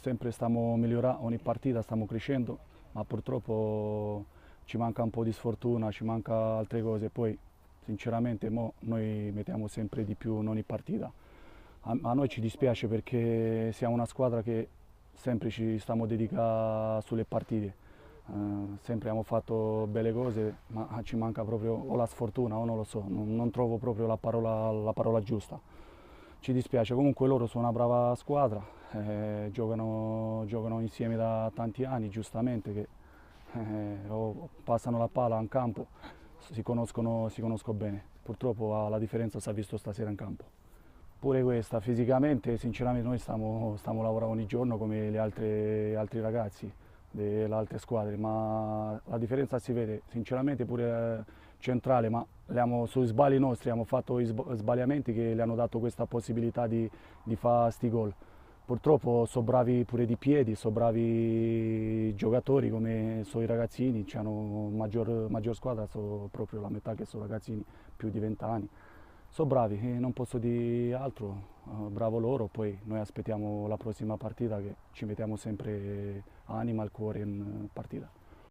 sempre stiamo migliorando, ogni partita stiamo crescendo, ma purtroppo ci manca un po' di sfortuna, ci manca altre cose. Poi sinceramente noi mettiamo sempre di più in ogni partita. A noi ci dispiace perché siamo una squadra che sempre ci stiamo dedicando sulle partite. Sempre abbiamo fatto belle cose, ma ci manca proprio o la sfortuna o non lo so, non trovo proprio la parola giusta. Ci dispiace, comunque loro sono una brava squadra, giocano insieme da tanti anni, giustamente, che passano la palla in campo, si conoscono bene. Purtroppo la differenza si è visto stasera in campo. Pure questa, fisicamente, sinceramente noi stiamo lavorando ogni giorno come gli altri ragazzi delle altre squadre, ma la differenza si vede, sinceramente pure centrale, ma sui sbagli nostri abbiamo fatto sbagliamenti che le hanno dato questa possibilità di fare sti gol. Purtroppo sono bravi pure di piedi, sono bravi giocatori come sono i ragazzini, hanno maggior squadra, sono proprio la metà che sono ragazzini più di 20 anni. Sono bravi, non posso dire altro, bravo loro, poi noi aspettiamo la prossima partita che ci mettiamo sempre anima al cuore in partita.